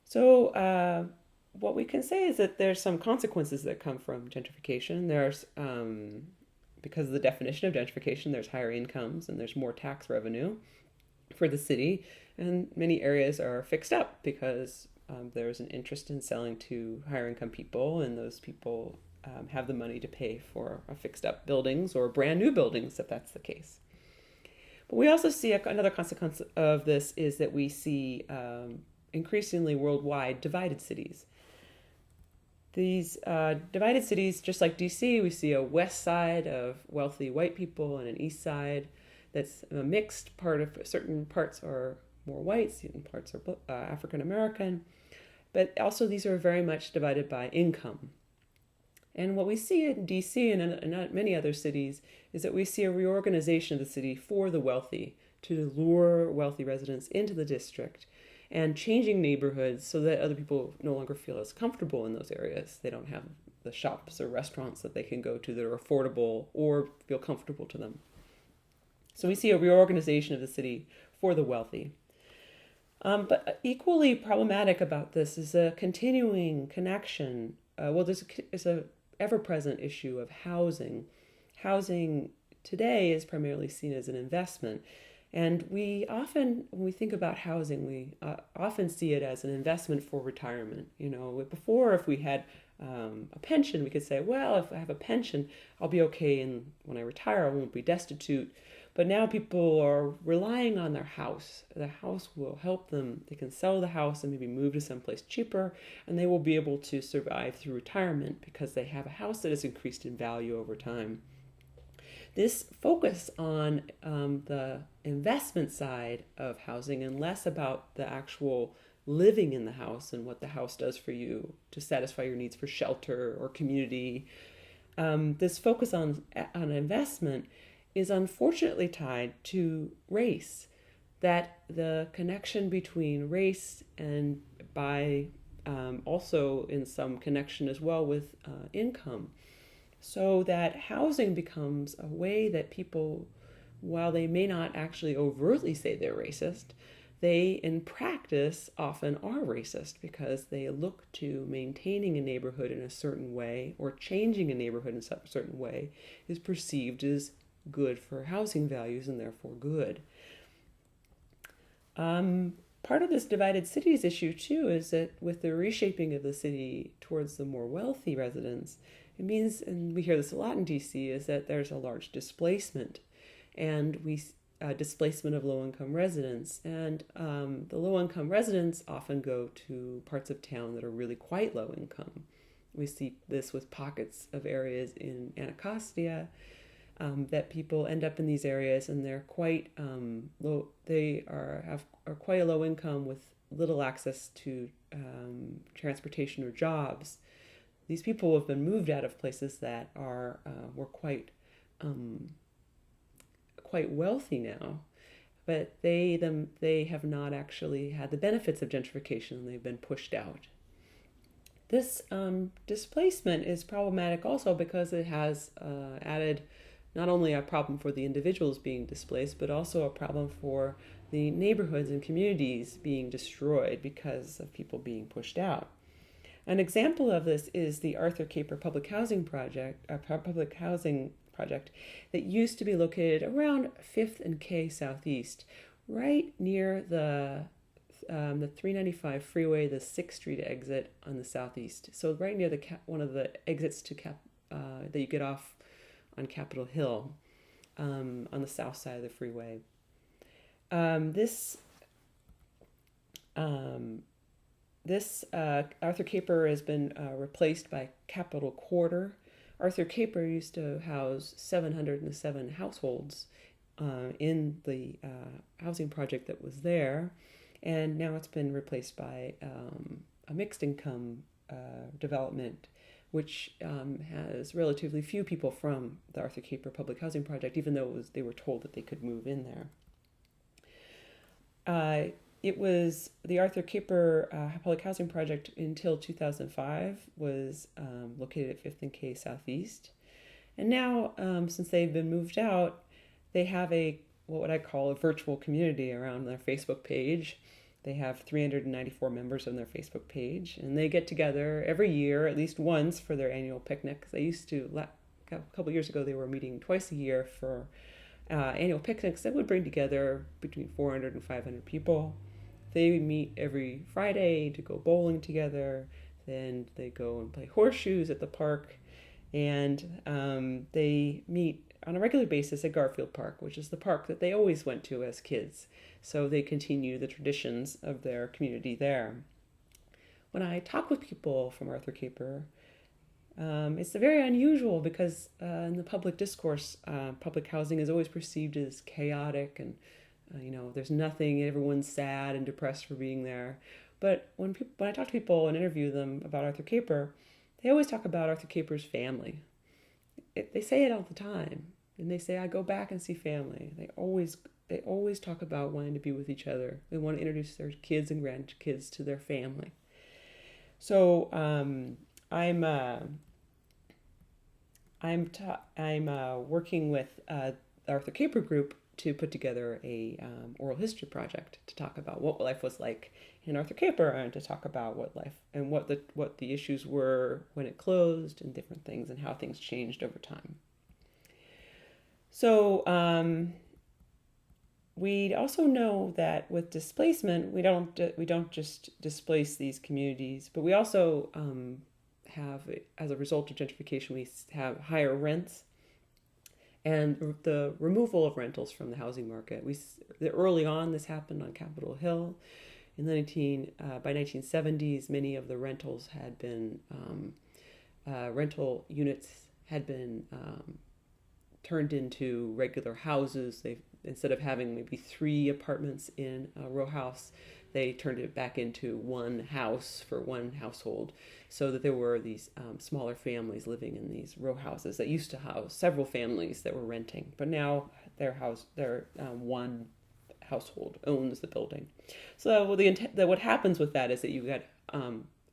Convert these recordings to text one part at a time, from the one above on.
So what we can say is that there's some consequences that come from gentrification. There's because of the definition of gentrification, there's higher incomes and there's more tax revenue for the city, and many areas are fixed up because there's an interest in selling to higher income people, and those people have the money to pay for fixed up buildings or brand new buildings if that's the case. But we also see another consequence of this is that we see increasingly worldwide divided cities. These divided cities, just like DC, we see a west side of wealthy white people and an east side that's a mixed part of certain parts are more white, certain parts are African American, but also these are very much divided by income. And what we see in DC and in many other cities is that we see a reorganization of the city for the wealthy to lure wealthy residents into the district and changing neighborhoods so that other people no longer feel as comfortable in those areas. They don't have the shops or restaurants that they can go to that are affordable or feel comfortable to them. So we see a reorganization of the city for the wealthy. But equally problematic about this is a continuing connection. There's a ever-present issue of housing. Housing today is primarily seen as an investment. And when we think about housing, we often see it as an investment for retirement. Before, if we had a pension, we could say, well, if I have a pension, I'll be okay, and when I retire, I won't be destitute. But now people are relying on their house. The house will help them. They can sell the house and maybe move to someplace cheaper, and they will be able to survive through retirement because they have a house that has increased in value over time. This focus on the investment side of housing and less about the actual living in the house and what the house does for you to satisfy your needs for shelter or community. This focus on investment is unfortunately tied to race, that the connection between race and by also in some connection as well with income. So that housing becomes a way that people, while they may not actually overtly say they're racist, they in practice often are racist because they look to maintaining a neighborhood in a certain way or changing a neighborhood in a certain way is perceived as good for housing values and therefore good. Part of this divided cities issue too is that with the reshaping of the city towards the more wealthy residents, it means, and we hear this a lot in DC, is that there's a large displacement, and displacement of low-income residents. And the low-income residents often go to parts of town that are really quite low income. We see this with pockets of areas in Anacostia that people end up in these areas, and they're quite low. They are quite a low income with little access to transportation or jobs. These people have been moved out of places that were quite wealthy now, but they have not actually had the benefits of gentrification. They've been pushed out. This displacement is problematic also because it has added not only a problem for the individuals being displaced, but also a problem for the neighborhoods and communities being destroyed because of people being pushed out. An example of this is the Arthur Caper public housing project that used to be located around 5th and K Southeast, right near the 395 freeway, the 6th Street exit on the southeast. So right near one of the exits to that you get off on Capitol Hill on the south side of the freeway. This Arthur Caper has been replaced by Capitol Quarter. Arthur Caper used to house 707 households in the housing project that was there, and now it's been replaced by a mixed income development, which has relatively few people from the Arthur Caper public housing project, even though they were told that they could move in there. It was the Arthur Caper public housing project until 2005 was located at 5th and K Southeast. And now, since they've been moved out, they have what I call a virtual community around their Facebook page. They have 394 members on their Facebook page, and they get together every year, at least once, for their annual picnic. They used to, a couple years ago, they were meeting twice a year for annual picnics that would bring together between 400 and 500 people. They meet every Friday to go bowling together. Then they go and play horseshoes at the park. And they meet on a regular basis at Garfield Park, which is the park that they always went to as kids. So they continue the traditions of their community there. When I talk with people from Arthur Caper, it's very unusual because in the public discourse, public housing is always perceived as chaotic and there's nothing, everyone's sad and depressed for being there. But when I talk to people and interview them about Arthur Caper, they always talk about Arthur Caper's family. They say it all the time. And they say, I go back and see family. They always talk about wanting to be with each other. They want to introduce their kids and grandkids to their family. So I'm working with the Arthur Caper group to put together a oral history project to talk about what life was like in Arthur Caper and to talk about what life and what the issues were when it closed and different things and how things changed over time. So we also know that with displacement, we don't just displace these communities, but we also have, as a result of gentrification, we have higher rents and the removal of rentals from the housing market. Early on, this happened on Capitol Hill. In the by 1970s, many of the rentals had been rental units had been turned into regular houses. Instead of having maybe 3 apartments in a row house, they turned it back into one house for one household, so that there were these smaller families living in these row houses that used to house several families that were renting. But now one household owns the building. So what happens with that is that you get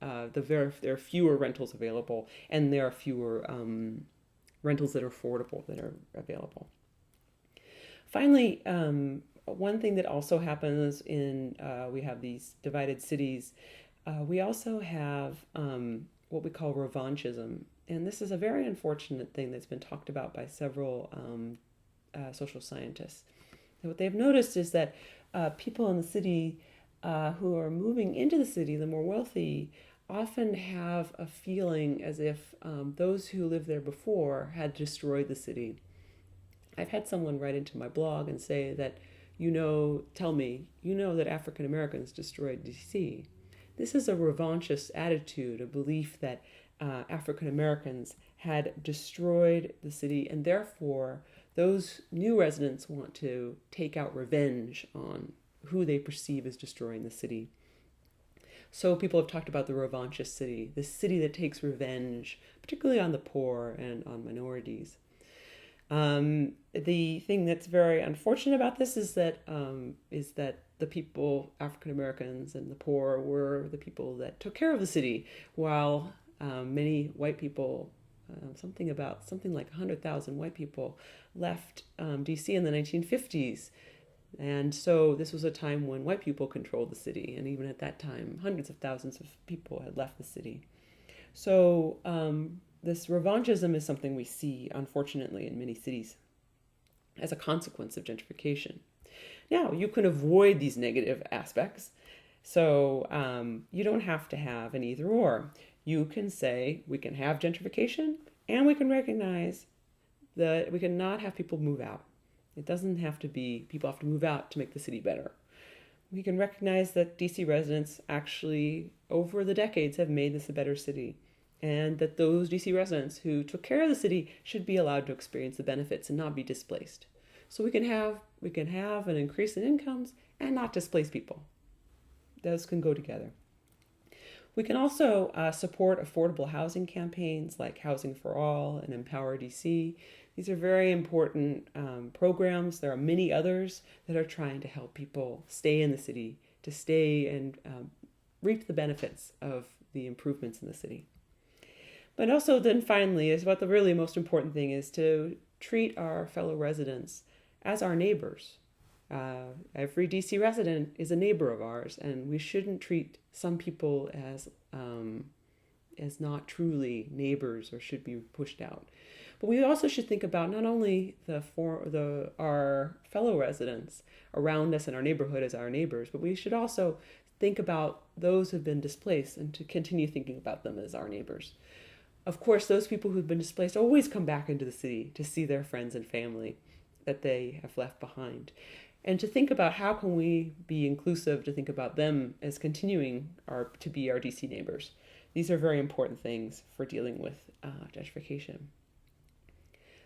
there are fewer rentals available, and there are fewer rentals that are affordable that are available. Finally, one thing that also happens we have these divided cities. We also have what we call revanchism. And this is a very unfortunate thing that's been talked about by several social scientists. And what they've noticed is that people in the city who are moving into the city, the more wealthy, often have a feeling as if those who lived there before had destroyed the city. I've had someone write into my blog and say that, tell me, that African Americans destroyed DC. This is a revanchist attitude, a belief that African Americans had destroyed the city, and therefore those new residents want to take out revenge on who they perceive as destroying the city. So people have talked about the revanchist city, the city that takes revenge, particularly on the poor and on minorities. The thing that's very unfortunate about this is that the people, African Americans and the poor, were the people that took care of the city, while many white people, something like 100,000 white people, left DC in the 1950s. And so this was a time when white people controlled the city, and even at that time, hundreds of thousands of people had left the city. So this revanchism is something we see, unfortunately, in many cities as a consequence of gentrification. Now, you can avoid these negative aspects. So you don't have to have an either or. You can say we can have gentrification and we can recognize that we cannot have people move out. It doesn't have to be people have to move out to make the city better. We can recognize that DC residents actually, over the decades, have made this a better city, and that those DC residents who took care of the city should be allowed to experience the benefits and not be displaced. So we can have an increase in incomes and not displace people. Those can go together. We can also support affordable housing campaigns like Housing for All and Empower DC. These are very important programs. There are many others that are trying to help people stay in the city, to stay and reap the benefits of the improvements in the city. But also then finally, is what the really most important thing is to treat our fellow residents as our neighbors. Every DC resident is a neighbor of ours, and we shouldn't treat some people as not truly neighbors or should be pushed out. But we also should think about not only our fellow residents around us in our neighborhood as our neighbors, but we should also think about those who've been displaced and to continue thinking about them as our neighbors. Of course, those people who've been displaced always come back into the city to see their friends and family that they have left behind. And to think about how can we be inclusive, to think about them as continuing to be our DC neighbors. These are very important things for dealing with gentrification.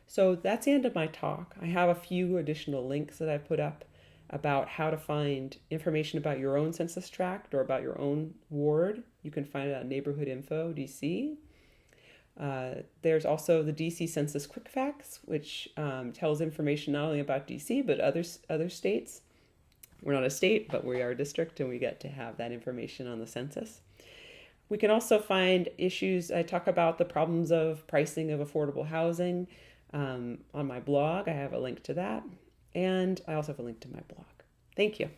So that's the end of my talk. I have a few additional links that I put up about how to find information about your own census tract or about your own ward. You can find it at Neighborhood Info DC. There's also the DC Census Quick Facts, which tells information not only about DC, but other states. We're not a state, but we are a district, and we get to have that information on the census. We can also find issues. I talk about the problems of pricing of affordable housing on my blog. I have a link to that. And I also have a link to my blog. Thank you.